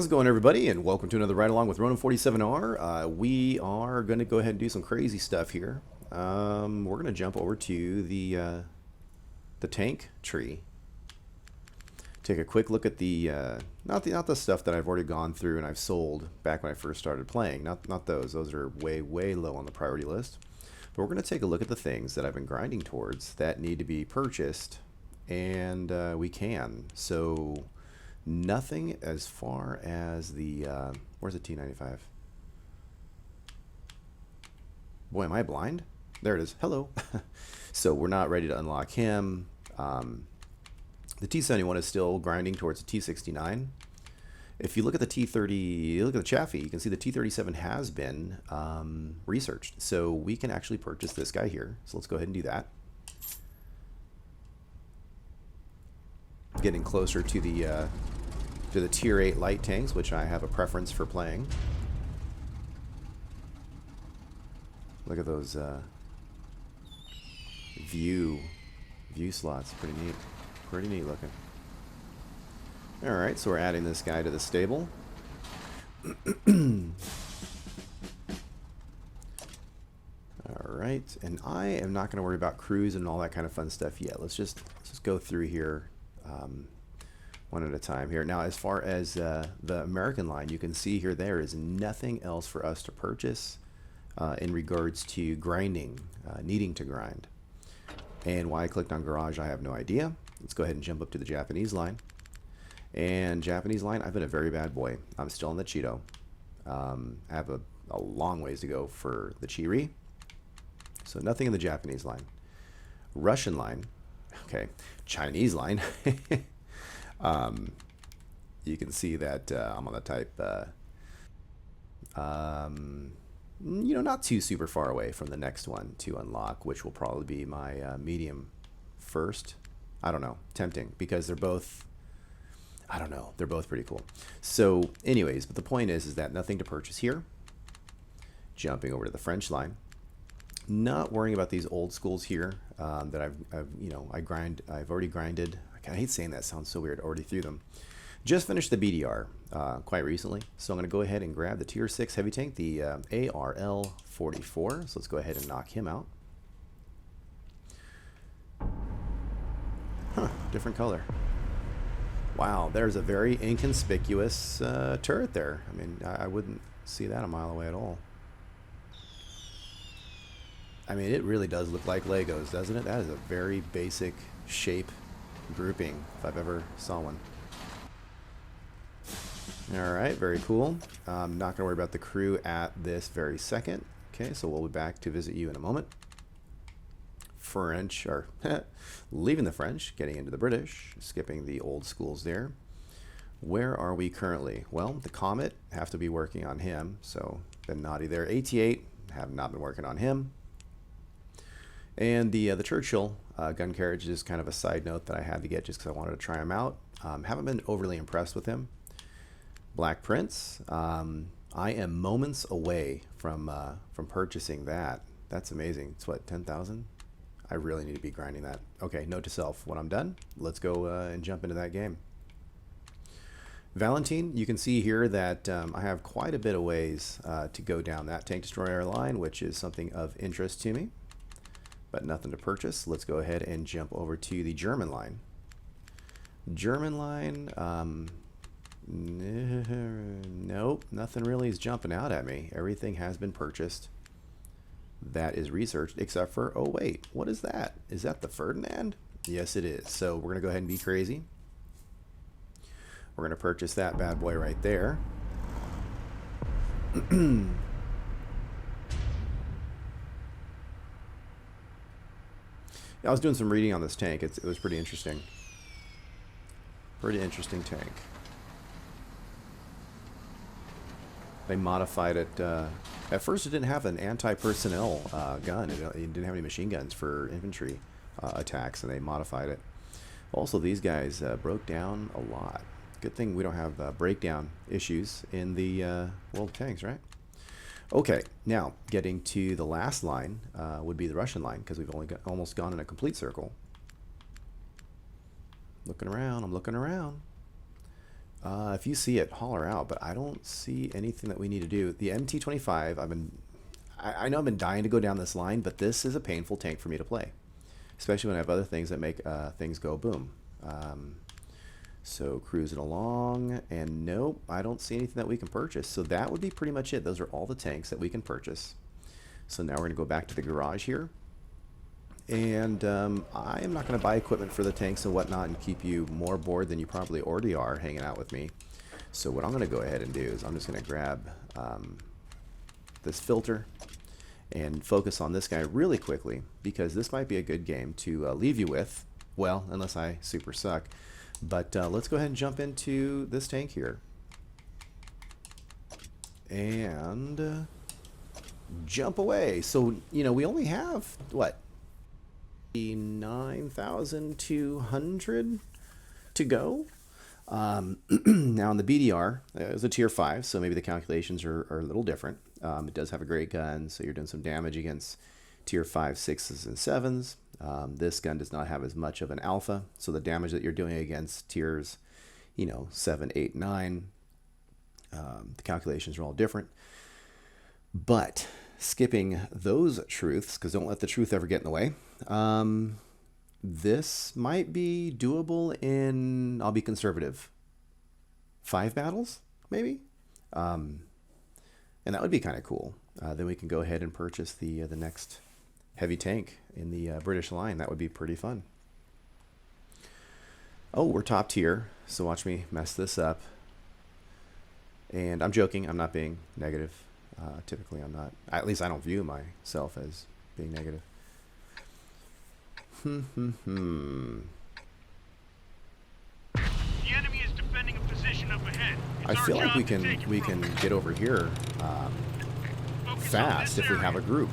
How's it going, everybody? And welcome to another ride along with RONIN 47R. We are going to go ahead and do some crazy stuff here. We're going to jump over to the tank tree. Take a quick look at the not the stuff that I've already gone through and I've sold back when I first started playing. Not those. Those are way low on the priority list. But we're going to take a look at the things that I've been grinding towards that need to be purchased, and we can. So nothing as far as the where's the T95? Boy, am I blind? There it is. Hello. So we're not ready to unlock him. The T71 is still grinding towards the T69. If you look at the T30, look at the Chaffee, you can see the T37 has been researched. So we can actually purchase this guy here. So let's go ahead and do that. Getting closer to the tier 8 light tanks, which I have a preference for playing. Look at those view slots. Pretty neat looking. All right, so we're adding this guy to the stable. All right, and I am not going to worry about crews and all that kind of fun stuff yet. Let's just go through here one at a time here. Now, as far as the American line, you can see here there is nothing else for us to purchase in regards to grinding, needing to grind. And why I clicked on garage, I have no idea. Let's go ahead and jump up to the Japanese line. And Japanese line, I've been a very bad boy. I'm still in the Cheeto. I have a long ways to go for the Chiri. So nothing in the Japanese line. Russian line, okay. Chinese line. You can see that I'm on the type, you know, not too super far away from the next one to unlock, which will probably be my medium first. I don't know, tempting, because they're both, I don't know, they're both pretty cool. So anyways, but the point is that nothing to purchase here. Jumping over to the French line. Not worrying about these old schools here that I've already grinded. I hate saying that, sounds so weird. Already through them. Just finished the BDR quite recently, so I'm going to go ahead and grab the tier 6 heavy tank, the ARL 44. So let's go ahead and knock him out. Huh, different color. Wow, there's a very inconspicuous turret there. I mean, I wouldn't see that a mile away at all. I mean, it really does look like Legos, doesn't it? That is a very basic shape grouping, if I've ever saw one. All right, very cool. I'm not going to worry about the crew at this very second. Okay, so we'll be back to visit you in a moment. French, or leaving the French, getting into the British, skipping the old schools there. Where are we currently? Well, the Comet, have to be working on him, so been naughty there. 88, have not been working on him. And the Churchill gun carriage is kind of a side note that I had to get just because I wanted to try him out. Haven't been overly impressed with him. Black Prince, I am moments away from purchasing that. That's amazing. It's what, 10,000? I really need to be grinding that. Okay, note to self, when I'm done, let's go and jump into that game. Valentine, you can see here that I have quite a bit of ways to go down that tank destroyer line, which is something of interest to me, but nothing to purchase. Let's go ahead and jump over to the German line. German line, nope, nothing really is jumping out at me. Everything has been purchased. That is researched, except for, oh wait, what is that? Is that the Ferdinand? Yes, it is. So we're going to go ahead and be crazy. We're going to purchase that bad boy right there. Yeah, I was doing some reading on this tank. It was pretty interesting. Pretty interesting tank. They modified it. At first, it didn't have an anti-personnel gun. It didn't have any machine guns for infantry attacks, and they modified it. Also, these guys broke down a lot. Good thing we don't have breakdown issues in the World of Tanks, right? Okay, now getting to the last line would be the Russian line, because we've only almost gone in a complete circle. Looking around, I'm looking around. If you see it, holler out, but I don't see anything that we need to do. The MT-25, I know I've been dying to go down this line, but this is a painful tank for me to play, especially when I have other things that make things go boom. So cruising along, and nope, I don't see anything that we can purchase. So that would be pretty much it. Those are all the tanks that we can purchase. So now we're going to go back to the garage here. And I am not going to buy equipment for the tanks and whatnot and keep you more bored than you probably already are hanging out with me. So what I'm going to go ahead and do is I'm just going to grab this filter and focus on this guy really quickly, because this might be a good game to leave you with. Well, unless I super suck. But let's go ahead and jump into this tank here. And jump away. So, you know, we only have, what? 9,200 to go. Now on the BDR, it was a tier 5, so maybe the calculations are a little different. It does have a great gun, so you're doing some damage against tier 5, 6s, and 7s. This gun does not have as much of an alpha, so the damage that you're doing against tiers, you know, 7, 8, 9, the calculations are all different. But skipping those truths, because don't let the truth ever get in the way, this might be doable in, I'll be conservative, 5 battles, maybe? And that would be kind of cool. Then we can go ahead and purchase the next heavy tank in the British line. That would be pretty fun. Oh, we're top tier, so watch me mess this up. And I'm joking, I'm not being negative. Typically I'm not. At least I don't view myself as being negative. The enemy is defending a position up ahead. I feel like we can get over here fast if we have a group.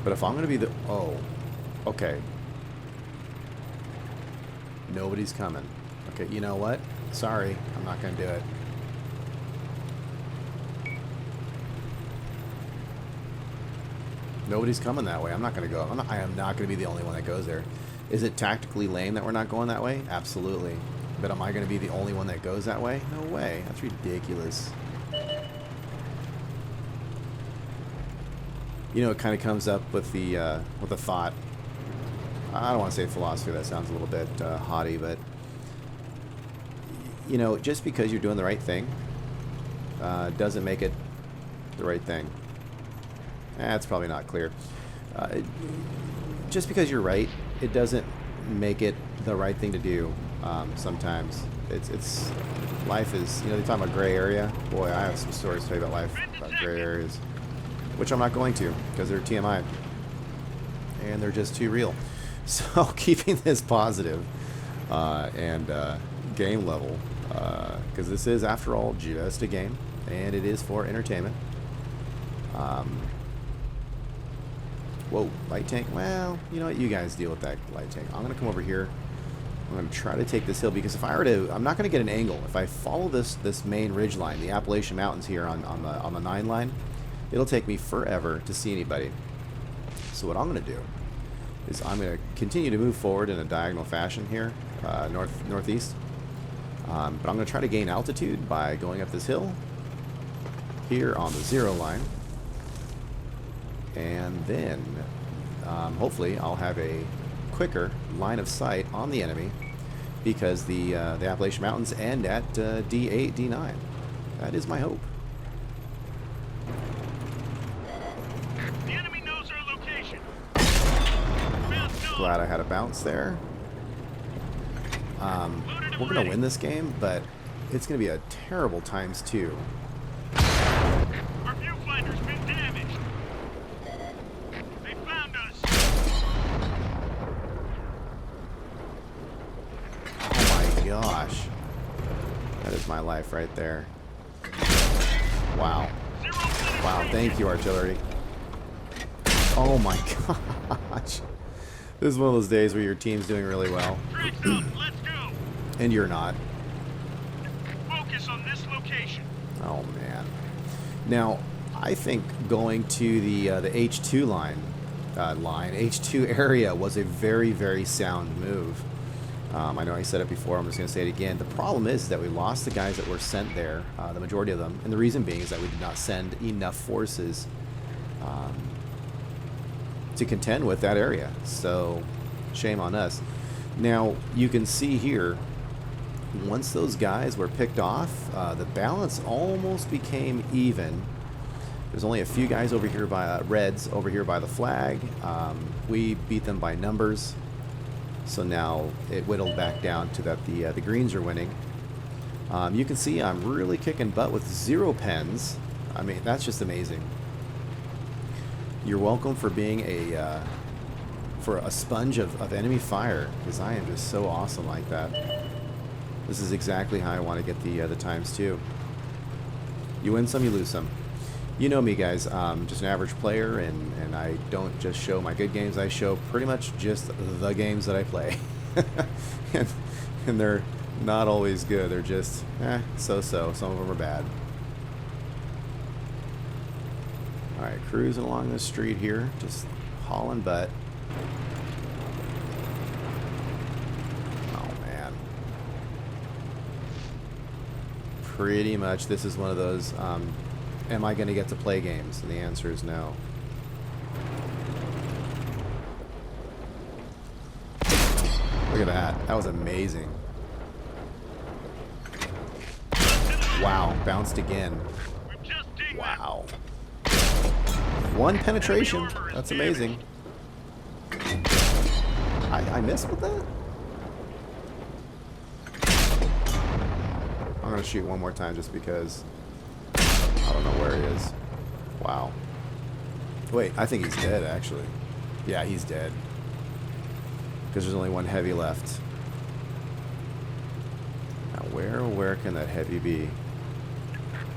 But if I'm going to be the... Oh, okay. Nobody's coming. Okay, you know what? Sorry, I'm not going to do it. Nobody's coming that way. I'm not going to go. I am not going to be the only one that goes there. Is it tactically lame that we're not going that way? Absolutely. But am I going to be the only one that goes that way? No way. That's ridiculous. You know, it kind of comes up with the thought. I don't want to say philosophy. That sounds a little bit haughty, but you know, just because you're doing the right thing doesn't make it the right thing. That's probably not clear. Just because you're right, it doesn't make it the right thing to do. Sometimes it's life is, you know, they talk about gray area. Boy, I have some stories to tell you about life, about gray areas, which I'm not going to because they're TMI and they're just too real. So keeping this positive and game level, because this is, after all, just a game, and it is for entertainment. Whoa, light tank. Well, you know what? You guys deal with that light tank. I'm going to come over here. I'm going to try to take this hill, because if I were to, I'm not going to get an angle. If I follow this main ridge line, the Appalachian Mountains here on the 9 line, it'll take me forever to see anybody. So what I'm going to do is I'm going to continue to move forward in a diagonal fashion here, northeast. But I'm going to try to gain altitude by going up this hill here on the 0 line. And then hopefully I'll have a quicker line of sight on the enemy, because the Appalachian Mountains end at D8, D9. That is my hope. The enemy knows our location. Glad I had a bounce there. We're going to win this game, but it's going to be a terrible ×2. Our viewfinder's been damaged. They found us. Oh my gosh. That is my life right there. Wow. Wow, thank you, artillery. Oh my gosh. This is one of those days where your team's doing really well. Let's go. And you're not. Focus on this location. Oh man. Now, I think going to the H2 H2 area was a very, very sound move. I know I said it before, I'm just going to say it again. The problem is that we lost the guys that were sent there, the majority of them, and the reason being is that we did not send enough forces to contend with that area. So, shame on us. Now, you can see here, once those guys were picked off, the balance almost became even. There's only a few guys over here by Reds, over here by the flag. We beat them by numbers. So now it whittled back down to that the Greens are winning. You can see I'm really kicking butt with 0 pens. I mean, that's just amazing. You're welcome for being for a sponge of enemy fire, because I am just so awesome like that. This is exactly how I want to get the times 2. You win some, you lose some. You know me, guys. Just an average player, and I don't just show my good games. I show pretty much just the games that I play. and they're not always good. They're just, so-so. Some of them are bad. Alright, cruising along the street here. Just hauling butt. Oh, man. Pretty much this is one of those... am I going to get to play games? And the answer is no. Look at that. That was amazing. Wow. Bounced again. Wow. 1 penetration. That's amazing. I missed with that? I'm going to shoot one more time just because... I don't know where he is. Wow. Wait, I think he's dead, actually. Yeah, he's dead. Because there's only 1 heavy left. Now, where can that heavy be?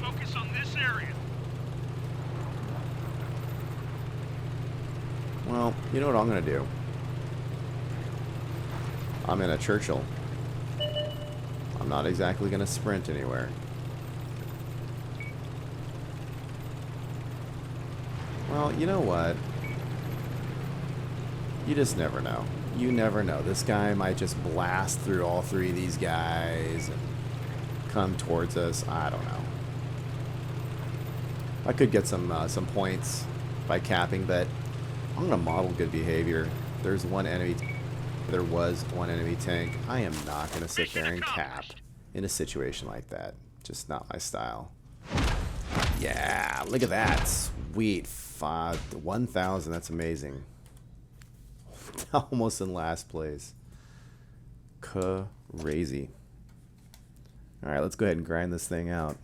Focus on this area. Well, you know what I'm going to do? I'm in a Churchill. I'm not exactly going to sprint anywhere. Well, you know what? You just never know. You never know. This guy might just blast through all 3 of these guys and come towards us. I don't know. I could get some points by capping, but I'm gonna model good behavior. There's 1 enemy. There was 1 enemy tank. I am not gonna sit there and cap in a situation like that. Just not my style. Yeah, look at that. Sweet. 1,000. That's amazing. Almost in last place. Crazy. Alright, let's go ahead and grind this thing out.